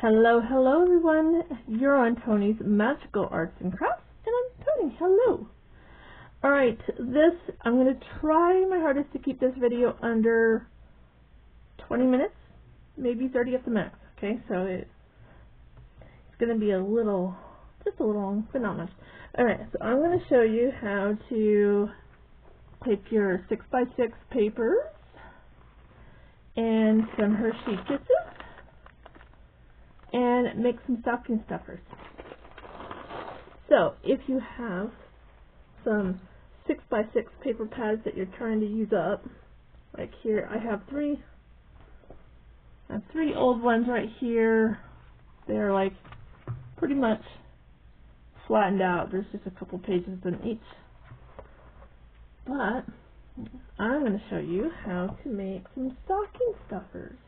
Hello, hello everyone. You're on Tony's Magical Arts and Crafts, and I'm Tony. Hello. Alright, I'm going to try my hardest to keep this video under 20 minutes, maybe 30 at the max. Okay, so it's going to be just a little long, but not much. Alright, so I'm going to show you how to take your 6x6 papers and some Hershey Kisses and make some stocking stuffers. So if you have some 6x6 paper pads that you're trying to use up, like here I have three old ones right here. They're like pretty much flattened out. There's just a couple pages in each. But I'm going to show you how to make some stocking stuffers.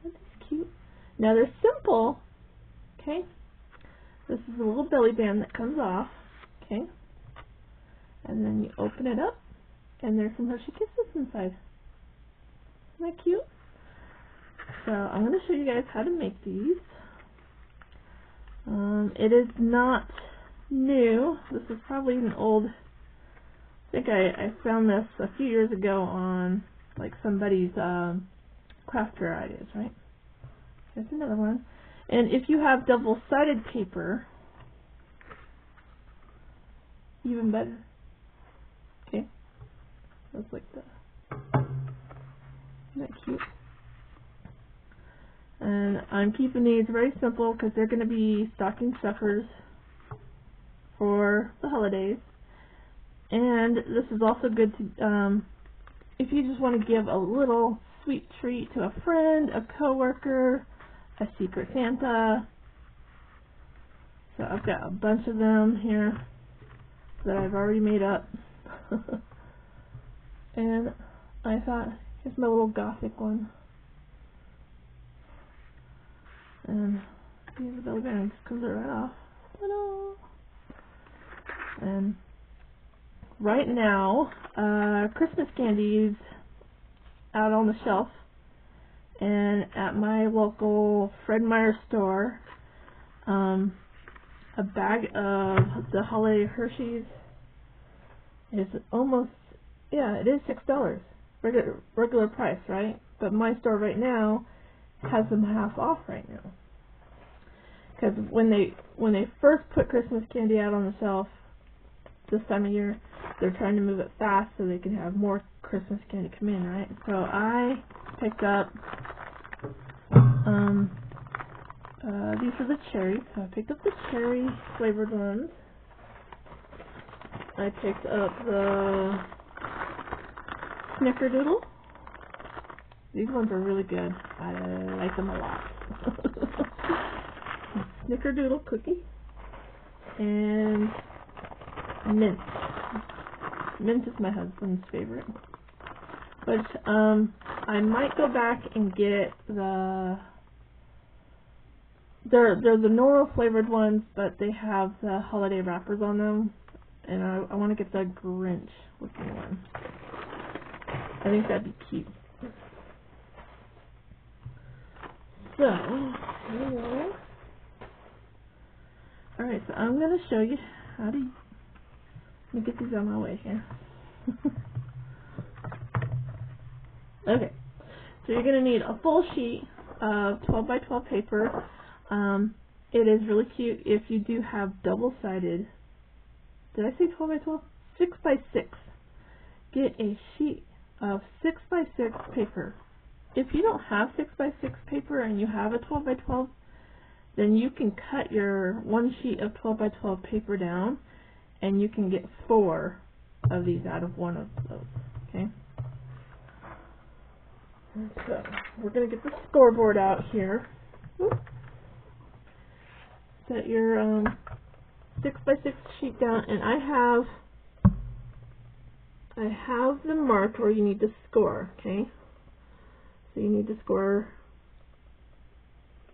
Aren't these cute? Now they're simple. Okay. This is a little belly band that comes off. Okay. And then you open it up, and there's some Hershey Kisses inside. Isn't that cute? So I'm going to show you guys how to make these. It is not new. This is probably an old. I think I found this a few years ago on like somebody's craft fair ideas, right? There's another one. And if you have double-sided paper, even better. Okay, looks like that. Isn't that cute? And I'm keeping these very simple because they're going to be stocking stuffers for the holidays. And this is also good to, if you just want to give a little sweet treat to a friend, a coworker, a secret Santa. So I've got a bunch of them here that I've already made up. And I thought, here's my little gothic one. And here's the belly band, just comes right off. Ta-da! And right now, Christmas candies out on the shelf, and at my local Fred Meyer store, a bag of the holiday Hershey's is almost, yeah, it is $6, regular price, right? But my store right now has them half off right now, because when they first put Christmas candy out on the shelf this time of year, they're trying to move it fast so they can have more Christmas candy come in, right? So I picked up these are the cherries. So I picked up the cherry flavored ones. I picked up the Snickerdoodle. These ones are really good. I like them a lot. Snickerdoodle cookie and mint. Mint is my husband's favorite. But I might go back and get they're the normal flavored ones, but they have the holiday wrappers on them, and I want to get the Grinch looking one. I think that'd be cute. So, anyway. Alright, so I'm going to show you how to, let me get these on my way here. Okay, so you're going to need a full sheet of 12x12 paper. It is really cute if you do have double-sided, did I say 12x12? 6x6. Get a sheet of 6x6 paper. If you don't have 6x6 paper and you have a 12x12, then you can cut your one sheet of 12x12 paper down, and you can get 4 of these out of one of those. Okay. So we're going to get the scoreboard out here. Whoop. Set your 6x6 sheet down, and I have them marked where you need to score. Okay. So you need to score.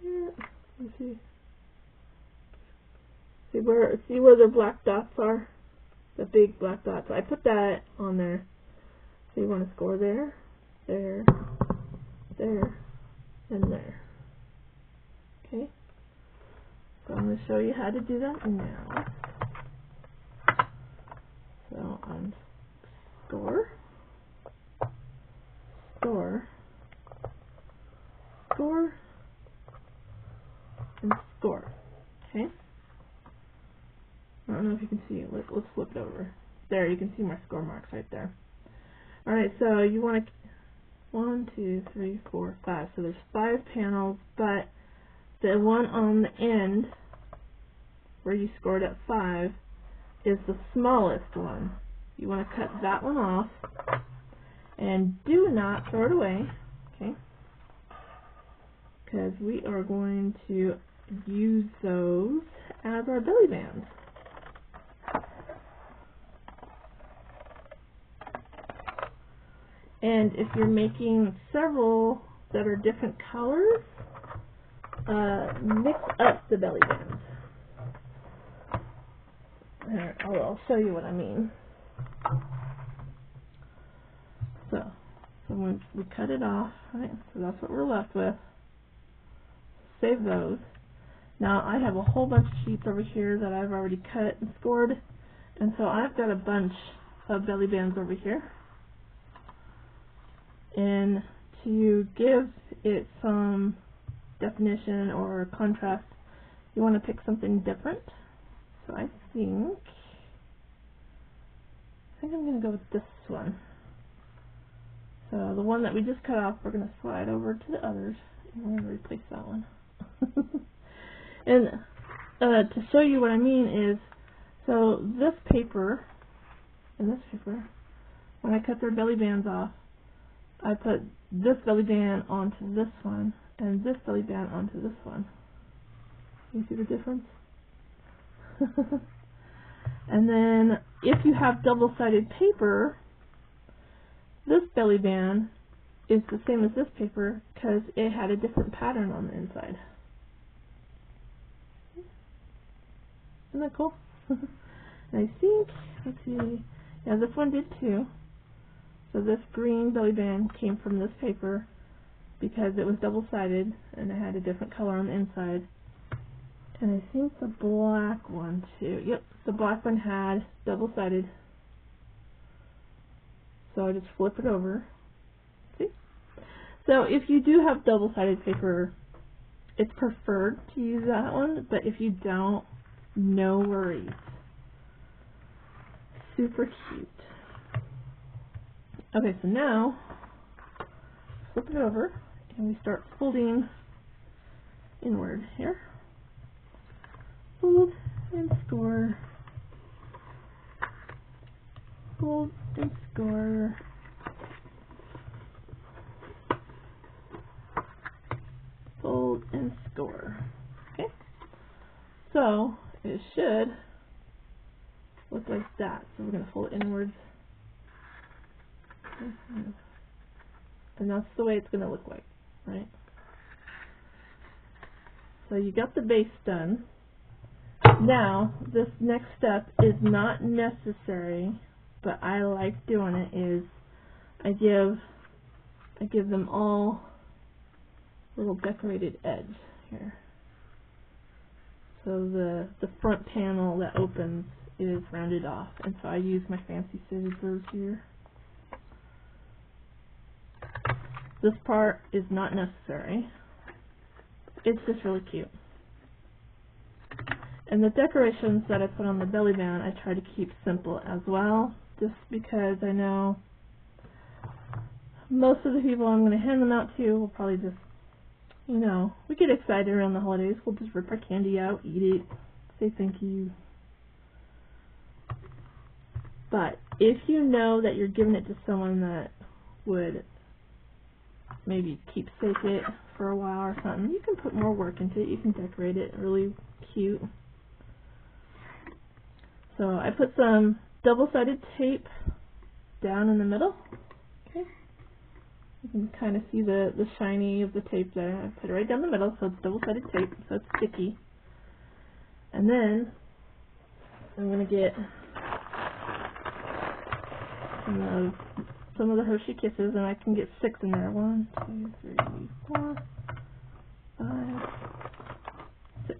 Yeah, let's see. See where the black dots are? The big black dots. I put that on there. So you want to score there, there, there, and there. show you how to do that now. So on score, score, score, and score. Okay? I don't know if you can see it. Let's flip it over. There, you can see my score marks right there. Alright, so you want to 1, 2, 3, 4, 5. So there's 5 panels, but the one on the end where you scored at 5 is the smallest one. You want to cut that one off and do not throw it away, okay? Because we are going to use those as our belly bands. And if you're making several that are different colors, mix up the belly bands. I'll show you what I mean. So when we cut it off, right? So that's what we're left with. Save those. Now I have a whole bunch of sheets over here that I've already cut and scored, and so I've got a bunch of belly bands over here. And to give it some definition or contrast, you want to pick something different. So I think I'm going to go with this one. So the one that we just cut off, we're going to slide over to the others, and we're going to replace that one. And to show you what I mean is, so this paper and this paper, when I cut their belly bands off, I put this belly band onto this one, and this belly band onto this one. You see the difference? And then, if you have double-sided paper, this belly band is the same as this paper because it had a different pattern on the inside. Isn't that cool? And I think, let's see, yeah, this one did too. So this green belly band came from this paper because it was double-sided and it had a different color on the inside. And I think the black one too. Yep, the black one had double-sided. So I just flip it over. See? So if you do have double-sided paper, it's preferred to use that one, but if you don't, no worries. Super cute. Okay, so now flip it over and we start folding inward here. Fold and score. Fold and score. Fold and score. Okay? So it should look like that. So we're going to fold it inwards. And that's the way it's going to look like, right? So you got the base done. Now, this next step is not necessary, but I like doing it, is I give them all little decorated edge here. So the front panel that opens is rounded off, and so I use my fancy scissors here. This part is not necessary. It's just really cute. And the decorations that I put on the belly band, I try to keep simple as well, just because I know most of the people I'm going to hand them out to will probably just, you know, we get excited around the holidays. We'll just rip our candy out, eat it, say thank you. But if you know that you're giving it to someone that would maybe keepsake it for a while or something, you can put more work into it. You can decorate it really cute. So I put some double-sided tape down in the middle. Okay. You can kind of see the shiny of the tape there. I put it right down the middle, so it's double-sided tape, so it's sticky. And then I'm going to get some of the Hershey Kisses, and I can get 6 in there. 1, 2, 3, 4, 5, 6.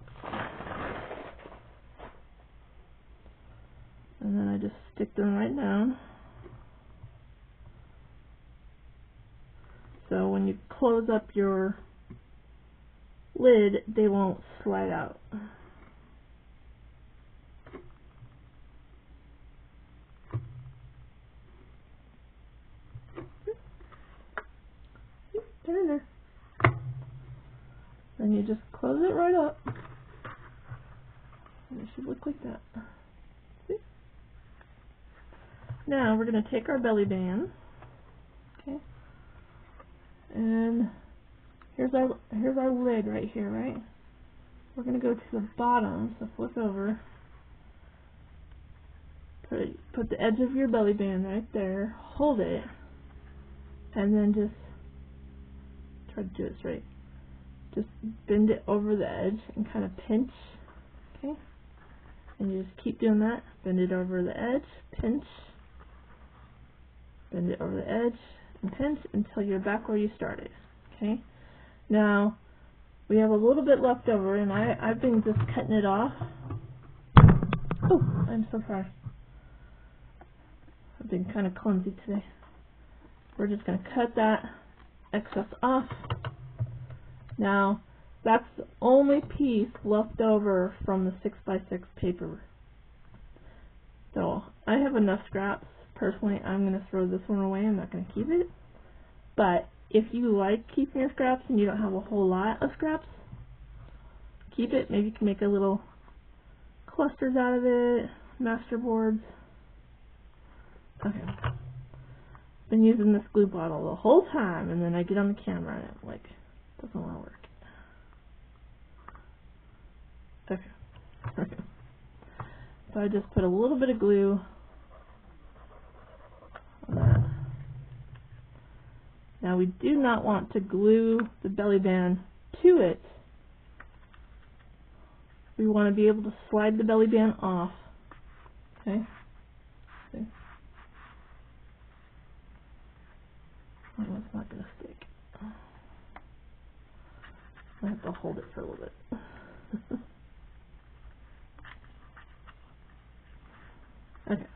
close up your lid, they won't slide out. Get in there. Then you just close it right up. And it should look like that. See? Now we're going to take our belly band. Okay. And here's our lid right here, right? We're going to go to the bottom, so flip over. Put the edge of your belly band right there. Hold it. And then just try to do it straight. Just bend it over the edge and kind of pinch. Okay? And you just keep doing that. Bend it over the edge, pinch. Bend it over the edge and pinch until you're back where you started. Okay? Now, we have a little bit left over, and I've been just cutting it off. Oh, I'm so sorry. I've been kind of clumsy today. We're just going to cut that excess off. Now, that's the only piece left over from the 6x6 paper. So, I have enough scraps. Personally, I'm going to throw this one away. I'm not going to keep it. But, if you like keeping your scraps and you don't have a whole lot of scraps, keep it. Maybe you can make a little clusters out of it, master boards. Okay. Been using this glue bottle the whole time, and then I get on the camera and it like doesn't want to work. Okay. So I just put a little bit of glue on that. Now we do not want to glue the belly band to it. We want to be able to slide the belly band off. Okay. See? Oh, it's not going to stick. I have to hold it for a little bit. Okay.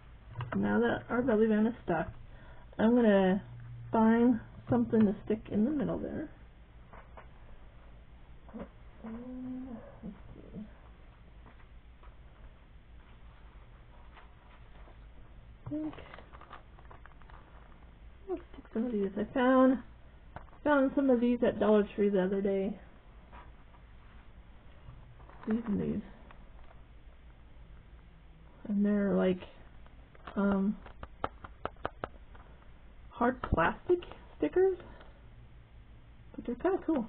Now that our belly band is stuck, I'm going to find something to stick in the middle there. Let's see. I'll stick some of these. I found some of these at Dollar Tree the other day. These and these. And they're like hard plastic stickers. But they're kind of cool.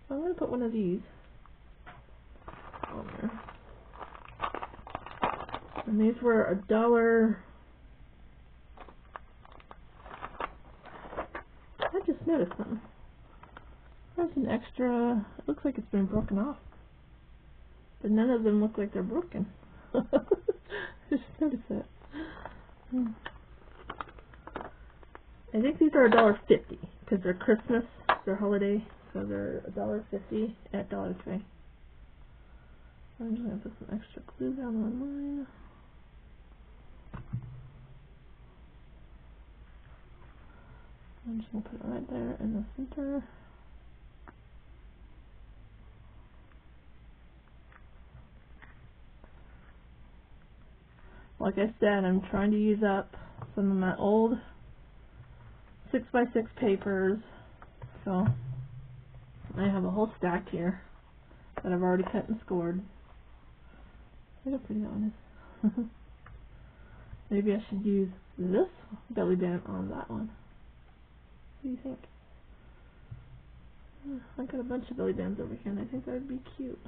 So I'm going to put one of these on there. And these were $1. I just noticed something. There's an extra, it looks like it's been broken off. But none of them look like they're broken. I just noticed that. I think these are $1.50 because they're Christmas, they're holiday, so they're $1.50 at Dollar Tree. I'm just going to put some extra glue down on mine. I'm just going to put it right there in the center. Like I said, I'm trying to use up some of my old 6x6 papers. So I have a whole stack here that I've already cut and scored. Look how pretty that one is. Maybe I should use this belly band on that one. What do you think? I got a bunch of belly bands over here and I think that would be cute.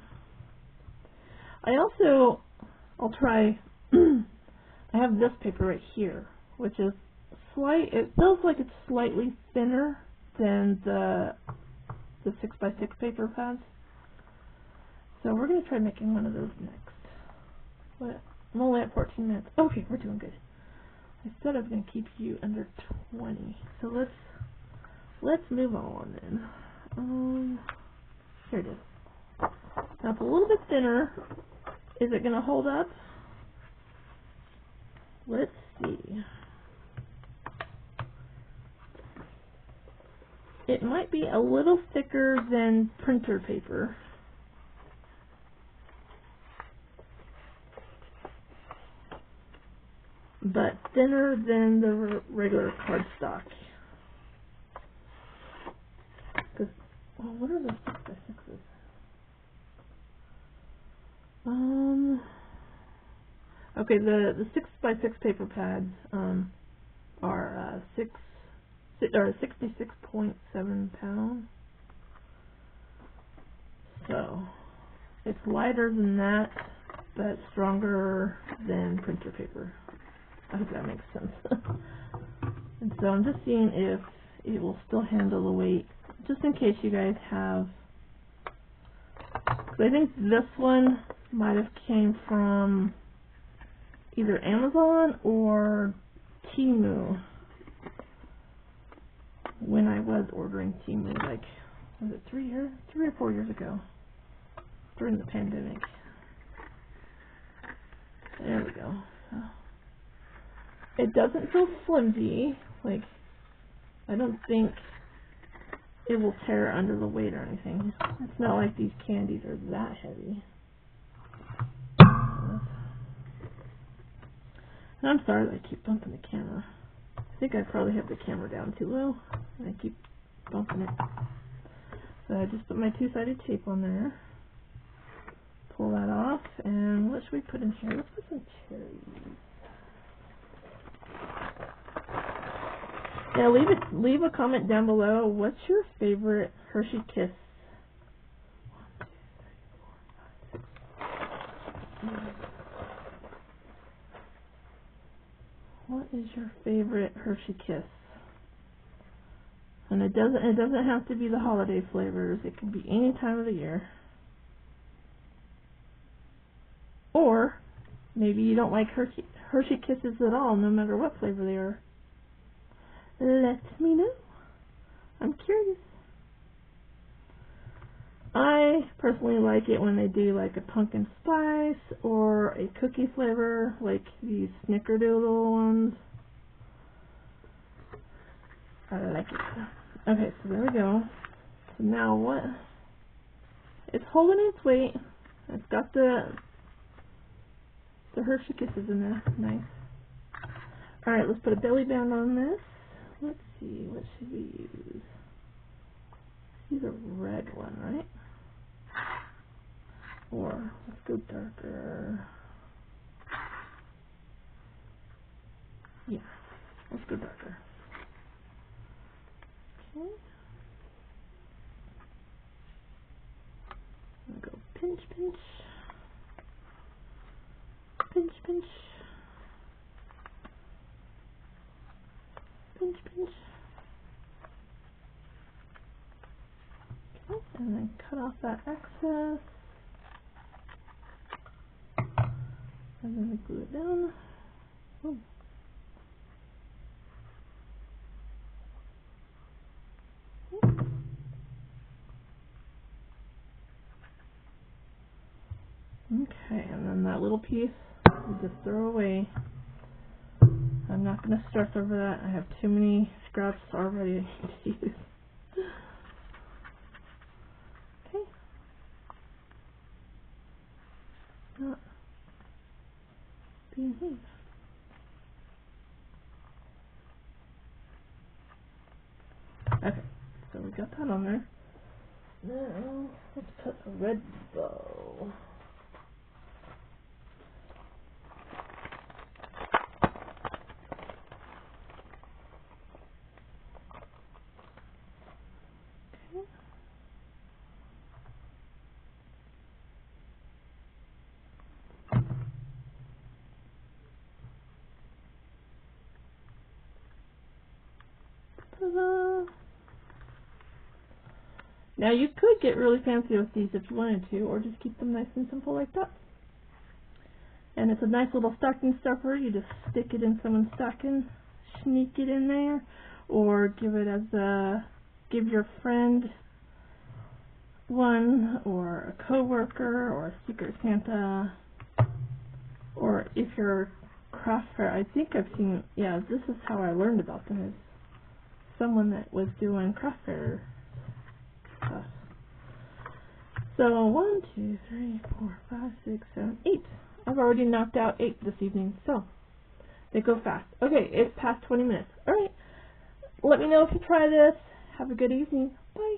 I'll try, I have this paper right here, which is it feels like it's slightly thinner than the 6x6 paper pads. So we're going to try making one of those next. But I'm only at 14 minutes. Okay, we're doing good. I said I was going to keep you under 20. So let's move on then. Here it is. Now it's a little bit thinner. Is it going to hold up? Let's see. It might be a little thicker than printer paper. But thinner than the regular cardstock. Well, what are the 6x6s? Okay, the 6x6 paper pads are 66.7 pounds. So it's lighter than that, but stronger than printer paper. I hope that makes sense. And so I'm just seeing if it will still handle the weight, just in case you guys have. Because I think this one might have came from either Amazon or Temu. When I was ordering Temu, like, was it 3 or 4 years ago, during the pandemic. There we go. So, it doesn't feel flimsy. Like, I don't think it will tear under the weight or anything. It's not like these candies are that heavy. And I'm sorry that I keep bumping the camera. I think I probably have the camera down too low, and I keep bumping it. So I just put my two-sided tape on there. Pull that off, and what should we put in here? Let's put some cherries. Yeah, leave a comment down below. What's your favorite Hershey Kiss? 1, 2, 3, 4, 5, 6. What is your favorite Hershey Kiss? And it doesn't have to be the holiday flavors. It can be any time of the year. Or maybe you don't like Hershey Kisses at all, no matter what flavor they are. Let me know. I'm curious. I personally like it when they do like a pumpkin spice or a cookie flavor, like these snickerdoodle ones. I like it. Okay, so there we go. So now what? It's holding its weight. It's got the Hershey Kisses in there. Nice. Alright, let's put a belly band on this. Let's see, what should we use? Use a red one, right? Or let's go darker. Yeah, let's go darker. Okay. I'm gonna go pinch, pinch. Pinch, pinch. Pinch, pinch. Okay, and then cut off that excess. And then we glue it down. Oh. Okay, and then that little piece we just throw away. I'm not going to stress over that. I have too many scraps already to use. Okay. Not being used. Okay, so we got that on there. Now, let's put a red bow. Ta-da! Now you could get really fancy with these if you wanted to, or just keep them nice and simple like that. And it's a nice little stocking stuffer. You just stick it in someone's stocking, sneak it in there, or give it as give your friend one, or a coworker, or a Secret Santa, or if you're craft fair. I think I've seen, yeah, this is how I learned about them, is someone that was doing craft fair stuff. So 1, 2, 3, 4, 5, 6, 7, 8. I've already knocked out 8 this evening, so they go fast. Okay, it's past 20 minutes. Alright, let me know if you try this. Have a good evening. Bye.